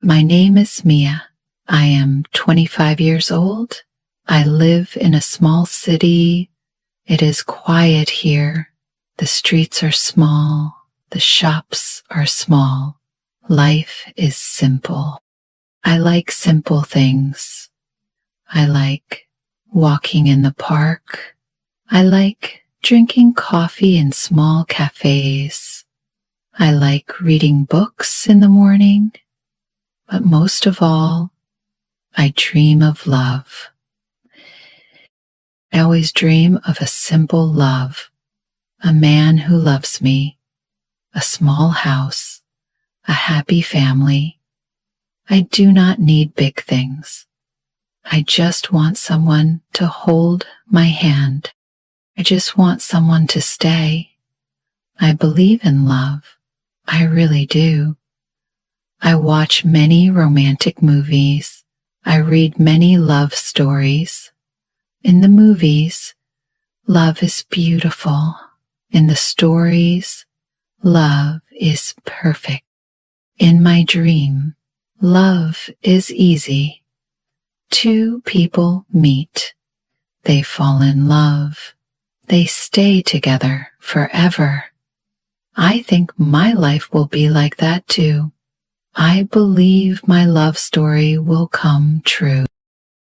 My name is Mia. I am 25 years old. I live in a small city. It is quiet here. The streets are small. The shops are small. Life is simple. I like simple things. I like walking in the park. I like drinking coffee in small cafes. I like reading books in the morning. But most of all, I dream of love. I always dream of a simple love, a man who loves me, a small house, a happy family. I do not need big things. I just want someone to hold my hand. I just want someone to stay. I believe in love. I really do. I watch many romantic movies. I read many love stories. In the movies, love is beautiful. In the stories, love is perfect. In my dream, love is easy. Two people meet. They fall in love. They stay together forever. I think my life will be like that too. I believe my love story will come true.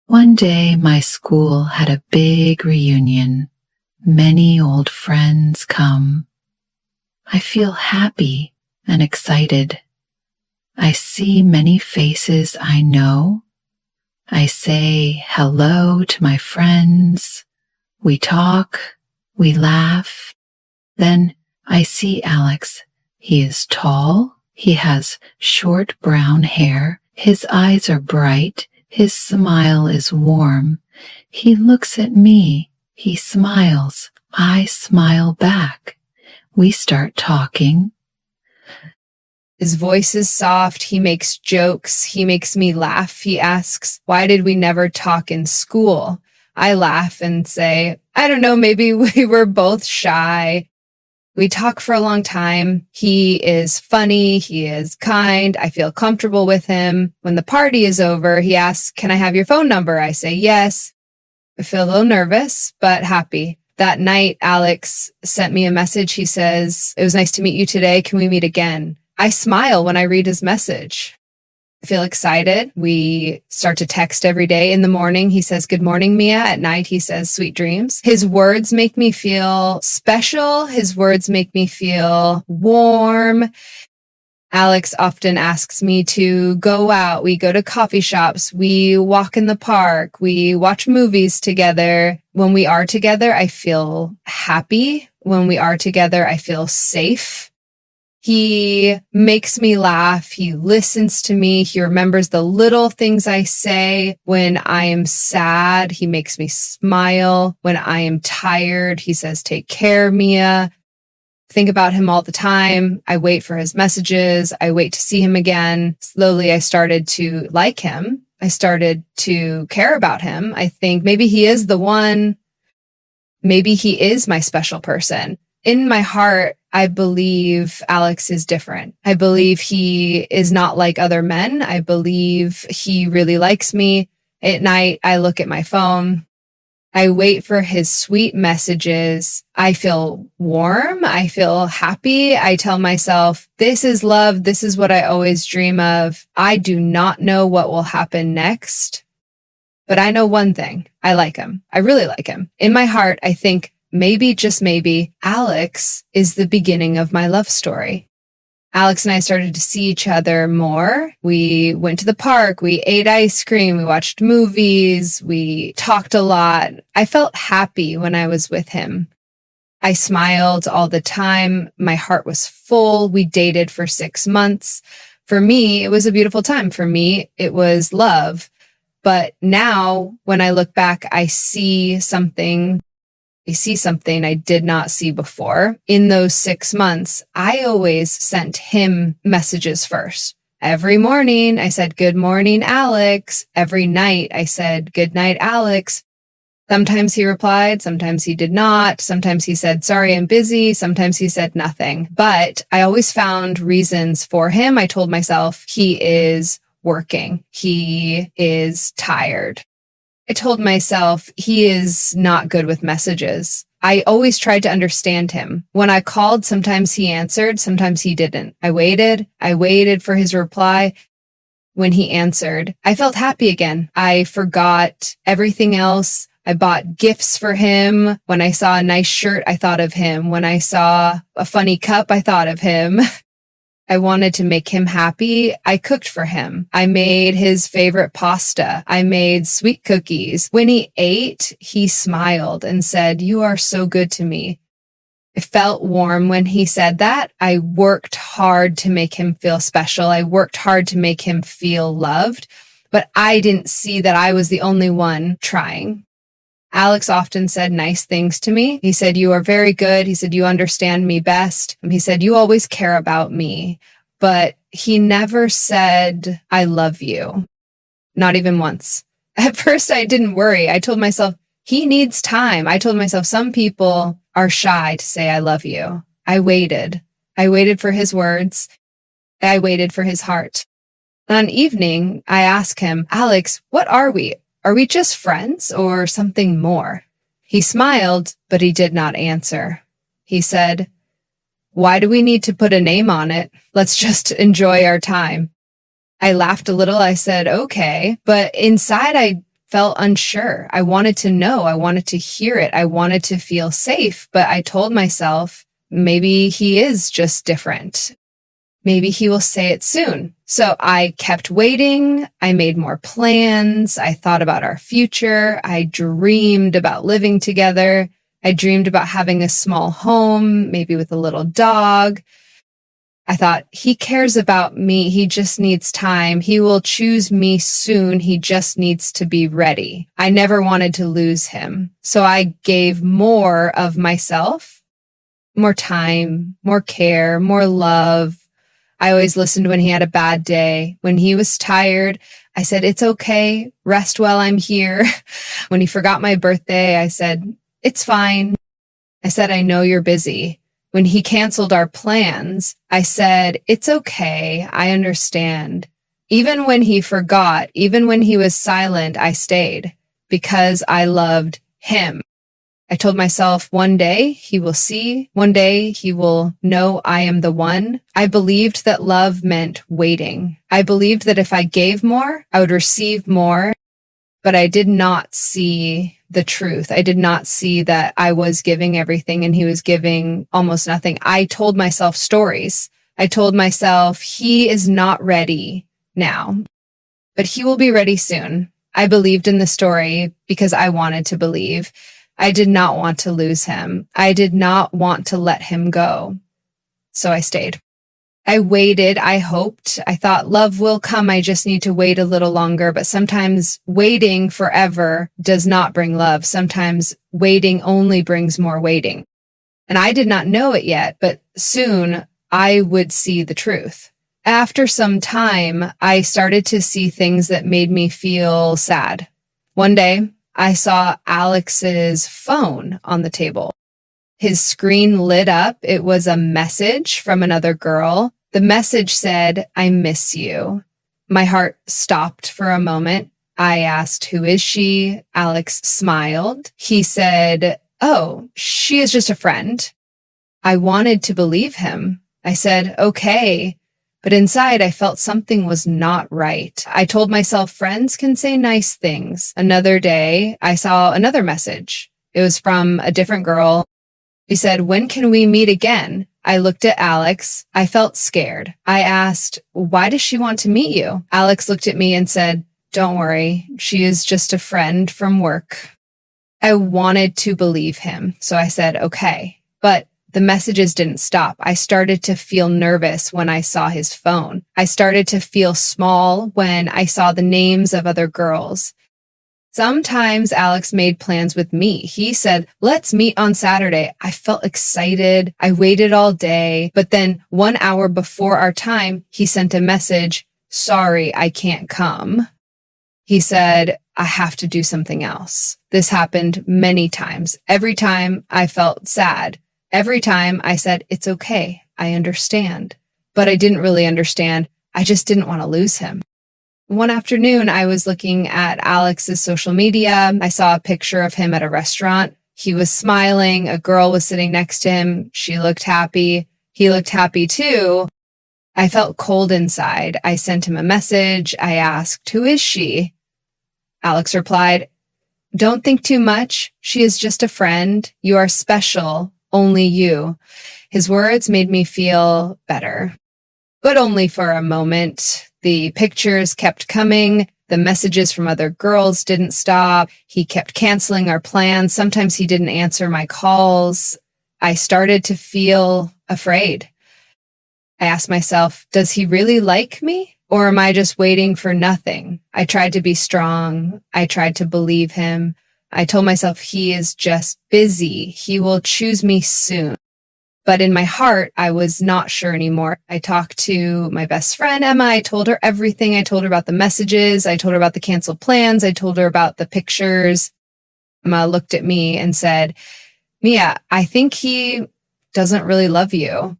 One day my school had a big reunion. Many old friends come. I feel happy and excited. I see many faces I know. I say hello to my friends. We talk, we laugh. Then I see Alex. He is tall. He has short brown hair. His eyes are bright. His smile is warm. He looks at me. He smiles. I smile back. We start talking. His voice is soft. He makes jokes. He makes me laugh. He asks, "Why did we never talk in school?" I laugh and say, "I don't know, maybe we were both shy." We talk for a long time. He is funny. He is kind. I feel comfortable with him. When the party is over, he asks, "Can I have your phone number?" I say yes. I feel a little nervous, but happy. That night, Alex sent me a message. He says, "It was nice to meet you today. Can we meet again?" I smile when I read his message. I feel excited. We start to text every day. In the morning, he says, "Good morning, Mia." At night, he says, "Sweet dreams." His words make me feel special. His words make me feel warm. Alex often asks me to go out. We go to coffee shops. We walk in the park. We watch movies together. When we are together, I feel happy. When we are together, I feel safe. He makes me laugh. He listens to me. He remembers the little things I say. When I am sad, he makes me smile. When I am tired, he says, "Take care, Mia." Think about him all the time. I wait for his messages. I wait to see him again. Slowly, I started to like him. I started to care about him. I think maybe he is the one. Maybe he is my special person. In my heart, I believe Alex is different. I believe he is not like other men. I believe he really likes me. At night, I look at my phone. I wait for his sweet messages. I feel warm. I feel happy. I tell myself, this is love. This is what I always dream of. I do not know what will happen next, but I know one thing. I like him. I really like him. In my heart, I think maybe, just maybe, Alex is the beginning of my love story. Alex and I started to see each other more. We went to the park. We ate ice cream. We watched movies. We talked a lot. I felt happy when I was with him. I smiled all the time. My heart was full. We dated for 6 months. For me, it was a beautiful time. For me, it was love. But now when I look back, I see something I did not see before. In those 6 months, I always sent him messages first. Every morning, I said, "Good morning, Alex." Every night, I said, "Good night, Alex." Sometimes he replied, sometimes he did not. Sometimes he said, "Sorry, I'm busy." Sometimes he said nothing. But I always found reasons for him. I told myself he is working. He is tired. I told myself he is not good with messages. I always tried to understand him. When I called, sometimes he answered, sometimes he didn't. I waited for his reply. When he answered, I felt happy again. I forgot everything else. I bought gifts for him. When I saw a nice shirt, I thought of him. When I saw a funny cup, I thought of him. I wanted to make him happy. I cooked for him. I made his favorite pasta. I made sweet cookies. When he ate, he smiled and said, "You are so good to me." It felt warm when he said that. I worked hard to make him feel special. I worked hard to make him feel loved, but I didn't see that I was the only one trying. Alex often said nice things to me. He said, "You are very good." He said, "You understand me best." He said, "You always care about me." But he never said, "I love you." Not even once. At first, I didn't worry. I told myself, he needs time. I told myself, some people are shy to say, "I love you." I waited. I waited for his words. I waited for his heart. One evening, I asked him, "Alex, what are we? Are we just friends or something more?" He smiled, but he did not answer. He said, "Why do we need to put a name on it? Let's just enjoy our time." I laughed a little. I said, "Okay." But inside, I felt unsure. I wanted to know. I wanted to hear it. I wanted to feel safe. But I told myself, maybe he is just different. Maybe he will say it soon. So I kept waiting. I made more plans. I thought about our future. I dreamed about living together. I dreamed about having a small home, maybe with a little dog. I thought, he cares about me. He just needs time. He will choose me soon. He just needs to be ready. I never wanted to lose him. So I gave more of myself, more time, more care, more love. I always listened when he had a bad day. When he was tired, I said, "It's okay. Rest while I'm here." When he forgot my birthday, I said, "It's fine." I said, "I know you're busy." When he canceled our plans, I said, "It's okay. I understand." Even when he forgot, even when he was silent, I stayed because I loved him. I told myself one day he will see, one day he will know I am the one. I believed that love meant waiting. I believed that if I gave more, I would receive more, but I did not see the truth. I did not see that I was giving everything and he was giving almost nothing. I told myself stories. I told myself he is not ready now, but he will be ready soon. I believed in the story because I wanted to believe. I did not want to lose him. I did not want to let him go. So I stayed. I waited. I hoped. I thought love will come. I just need to wait a little longer. But sometimes waiting forever does not bring love. Sometimes waiting only brings more waiting. And I did not know it yet, but soon I would see the truth. After some time, I started to see things that made me feel sad. One day, I saw Alex's phone on the table. His screen lit up. It was a message from another girl. The message said, "I miss you." My heart stopped for a moment. I asked, "Who is she?" Alex smiled. He said, "Oh, she is just a friend." I wanted to believe him. I said, "Okay." But inside, I felt something was not right. I told myself friends can say nice things. Another day, I saw another message. It was from a different girl. She said, "When can we meet again?" I looked at Alex. I felt scared. I asked, "Why does she want to meet you?" Alex looked at me and said, "Don't worry. She is just a friend from work." I wanted to believe him. So I said, "Okay." But the messages didn't stop. I started to feel nervous when I saw his phone. I started to feel small when I saw the names of other girls. Sometimes Alex made plans with me. He said, "Let's meet on Saturday." I felt excited. I waited all day. But then 1 hour before our time, he sent a message, "Sorry, I can't come." He said, "I have to do something else." This happened many times. Every time I felt sad. Every time I said, "It's okay. I understand." But I didn't really understand. I just didn't want to lose him. One afternoon, I was looking at Alex's social media. I saw a picture of him at a restaurant. He was smiling. A girl was sitting next to him. She looked happy. He looked happy too. I felt cold inside. I sent him a message. I asked, "Who is she?" Alex replied, "Don't think too much. She is just a friend. You are special. Only you." His words made me feel better, but only for a moment. The pictures kept coming. The messages from other girls didn't stop. He kept canceling our plans. Sometimes he didn't answer my calls. I started to feel afraid. I asked myself, does he really like me? Or am I just waiting for nothing? I tried to be strong. I tried to believe him. I told myself he is just busy. He will choose me soon. But in my heart, I was not sure anymore. I talked to my best friend, Emma. I told her everything. I told her about the messages. I told her about the canceled plans. I told her about the pictures. Emma looked at me and said, "Mia, I think he doesn't really love you."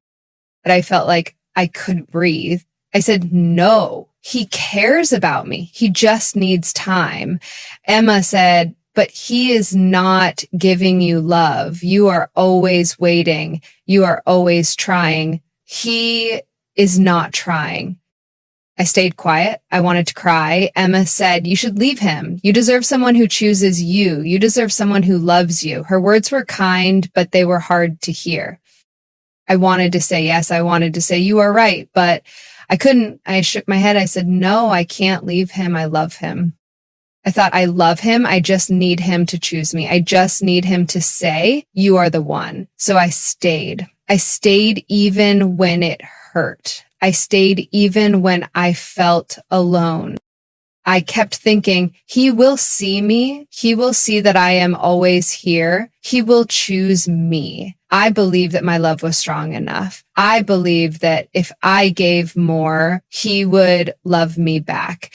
But I felt like I couldn't breathe. I said, "No, he cares about me. He just needs time." Emma said, "But he is not giving you love. You are always waiting. You are always trying. He is not trying." I stayed quiet. I wanted to cry. Emma said, "You should leave him. You deserve someone who chooses you. You deserve someone who loves you." Her words were kind, but they were hard to hear. I wanted to say yes. I wanted to say, "You are right," but I couldn't. I shook my head. I said, "No, I can't leave him. I love him." I thought, I love him. I just need him to choose me. I just need him to say, "You are the one." So I stayed. I stayed even when it hurt. I stayed even when I felt alone. I kept thinking, he will see me. He will see that I am always here. He will choose me. I believed that my love was strong enough. I believed that if I gave more, he would love me back.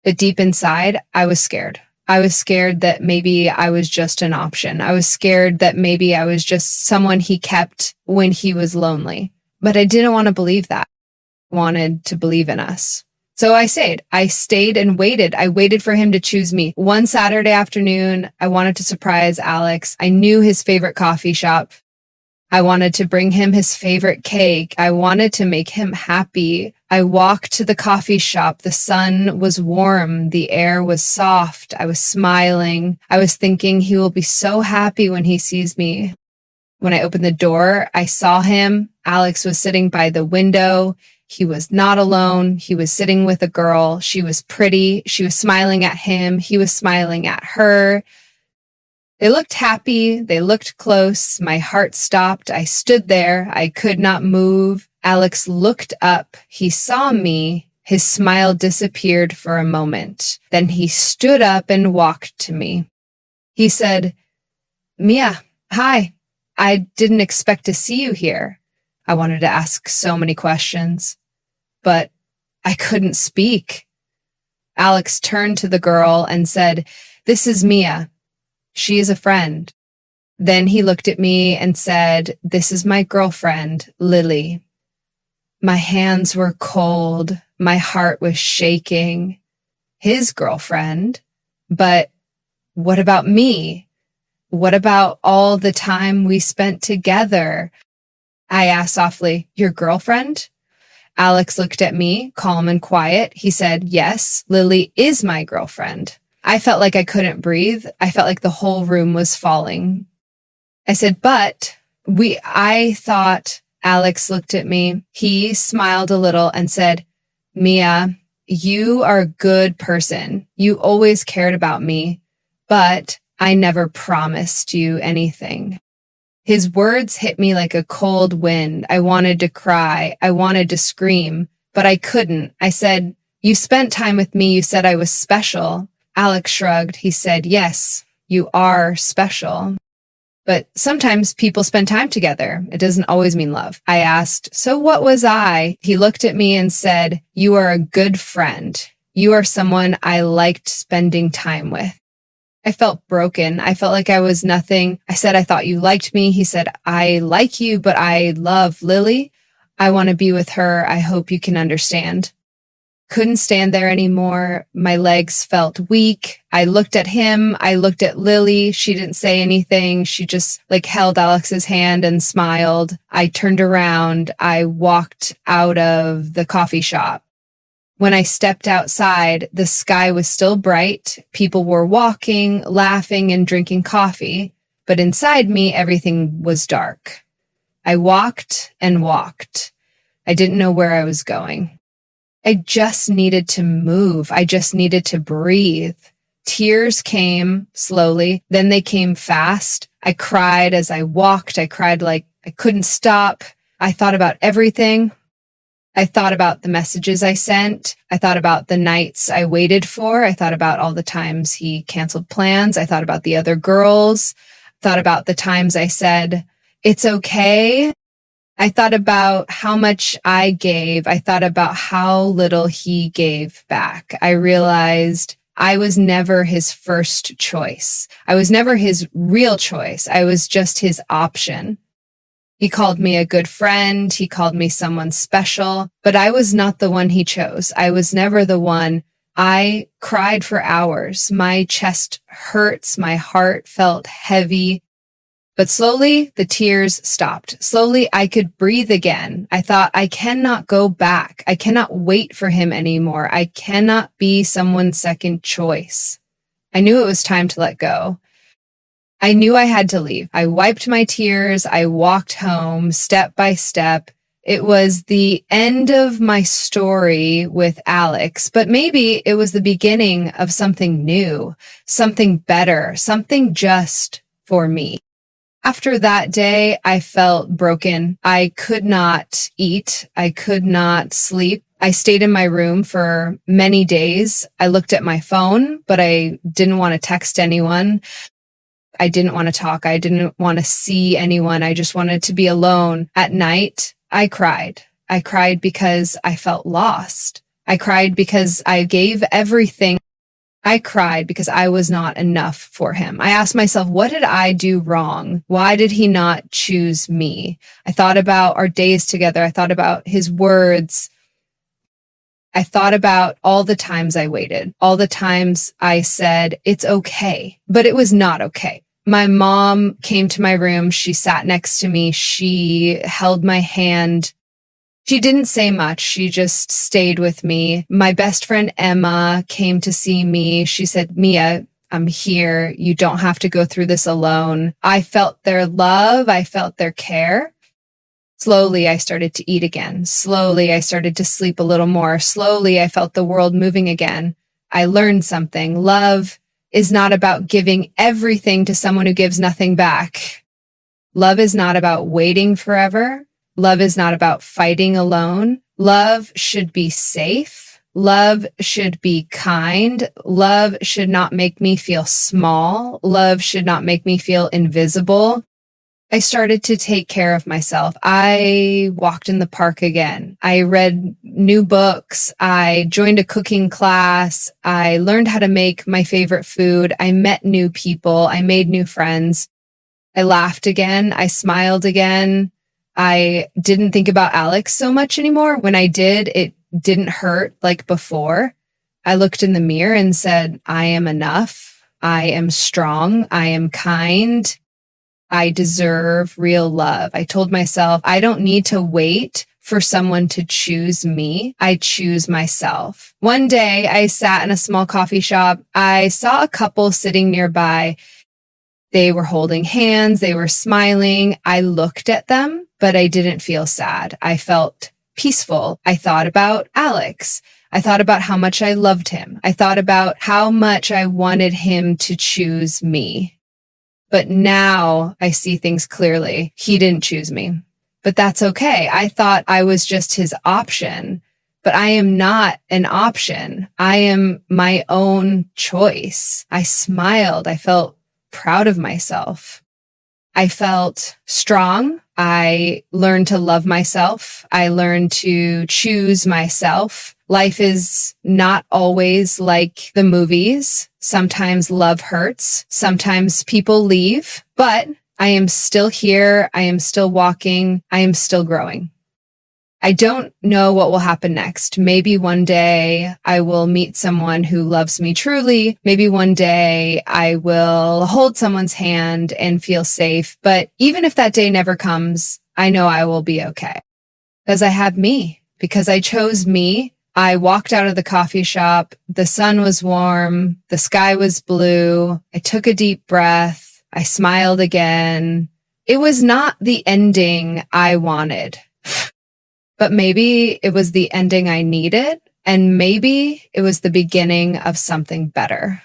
But deep inside, I was scared. I was scared that maybe I was just an option. I was scared that maybe I was just someone he kept when he was lonely. But I didn't want to believe that. I wanted to believe in us. So I stayed. I stayed and waited. I waited for him to choose me. One Saturday afternoon, I wanted to surprise Alex. I knew his favorite coffee shop. I wanted to bring him his favorite cake. I wanted to make him happy. I walked to the coffee shop. The sun was warm. The air was soft. I was smiling. I was thinking he will be so happy when he sees me. When I opened the door, I saw him. Alex was sitting by the window. He was not alone. He was sitting with a girl. She was pretty. She was smiling at him. He was smiling at her. They looked happy. They looked close. My heart stopped. I stood there. I could not move. Alex looked up. He saw me. His smile disappeared for a moment. Then he stood up and walked to me. He said, "Mia, hi. I didn't expect to see you here." I wanted to ask so many questions, but I couldn't speak. Alex turned to the girl and said, "This is Mia. She is a friend." Then he looked at me and said, "This is my girlfriend, Lily." My hands were cold. My heart was shaking. His girlfriend. But what about me? What about all the time we spent together? I asked softly, "Your girlfriend?" Alex looked at me, calm and quiet. He said, "Yes, Lily is my girlfriend." I felt like I couldn't breathe. I felt like the whole room was falling. I said, "But I thought." Alex looked at me. He smiled a little and said, "Mia, you are a good person. You always cared about me, but I never promised you anything." His words hit me like a cold wind. I wanted to cry. I wanted to scream, but I couldn't. I said, "You spent time with me. You said I was special." Alex shrugged. He said, "Yes, you are special. But sometimes people spend time together. It doesn't always mean love." I asked, "So what was I?" He looked at me and said, "You are a good friend. You are someone I liked spending time with." I felt broken. I felt like I was nothing. I said, "I thought you liked me." He said, "I like you, but I love Lily. I want to be with her. I hope you can understand." couldn't stand there anymore. My legs felt weak. I looked at him. I looked at Lily. She didn't say anything. She just held Alex's hand and smiled. I turned around. I walked out of the coffee shop. When I stepped outside, the sky was still bright. People were walking, laughing, and drinking coffee. But inside me, everything was dark. I walked and walked. I didn't know where I was going. I just needed to move. I just needed to breathe. Tears came slowly. Then they came fast. I cried as I walked. I cried like I couldn't stop. I thought about everything. I thought about the messages I sent. I thought about the nights I waited for. I thought about all the times he canceled plans. I thought about the other girls. I thought about the times I said, "It's okay." I thought about how much I gave. I thought about how little he gave back. I realized I was never his first choice. I was never his real choice. I was just his option. He called me a good friend. He called me someone special, but I was not the one he chose. I was never the one. I cried for hours. My chest hurts. My heart felt heavy. But slowly, the tears stopped. Slowly, I could breathe again. I thought, I cannot go back. I cannot wait for him anymore. I cannot be someone's second choice. I knew it was time to let go. I knew I had to leave. I wiped my tears. I walked home step by step. It was the end of my story with Alex, but maybe it was the beginning of something new, something better, something just for me. After that day, I felt broken. I could not eat. I could not sleep. I stayed in my room for many days. I looked at my phone, but I didn't want to text anyone. I didn't want to talk. I didn't want to see anyone. I just wanted to be alone. At night, I cried. I cried because I felt lost. I cried because I gave everything. I cried because I was not enough for him. I asked myself, what did I do wrong? Why did he not choose me? I thought about our days together. I thought about his words. I thought about all the times I waited, all the times I said, it's okay, but it was not okay. My mom came to my room. She sat next to me. She held my hand. She didn't say much. She just stayed with me. My best friend, Emma, came to see me. She said, Mia, I'm here. You don't have to go through this alone. I felt their love. I felt their care. Slowly, I started to eat again. Slowly, I started to sleep a little more. Slowly, I felt the world moving again. I learned something. Love is not about giving everything to someone who gives nothing back. Love is not about waiting forever. Love is not about fighting alone. Love should be safe. Love should be kind. Love should not make me feel small. Love should not make me feel invisible. I started to take care of myself. I walked in the park again. I read new books. I joined a cooking class. I learned how to make my favorite food. I met new people. I made new friends. I laughed again. I smiled again. I didn't think about Alex so much anymore. When I did, it didn't hurt like before. I looked in the mirror and said, I am enough. I am strong. I am kind. I deserve real love. I told myself, I don't need to wait for someone to choose me. I choose myself. One day I sat in a small coffee shop. I saw a couple sitting nearby. They were holding hands. They were smiling. I looked at them, but I didn't feel sad. I felt peaceful. I thought about Alex. I thought about how much I loved him. I thought about how much I wanted him to choose me. But now I see things clearly. He didn't choose me, but that's okay. I thought I was just his option, but I am not an option. I am my own choice. I smiled. I felt proud of myself. I felt strong. I learned to love myself. I learned to choose myself. Life is not always like the movies. Sometimes love hurts. Sometimes people leave, but I am still here. I am still walking. I am still growing. I don't know what will happen next. Maybe one day I will meet someone who loves me truly. Maybe one day I will hold someone's hand and feel safe. But even if that day never comes, I know I will be okay. Because I have me. Because I chose me. I walked out of the coffee shop. The sun was warm. The sky was blue. I took a deep breath. I smiled again. It was not the ending I wanted. But maybe it was the ending I needed, and maybe it was the beginning of something better.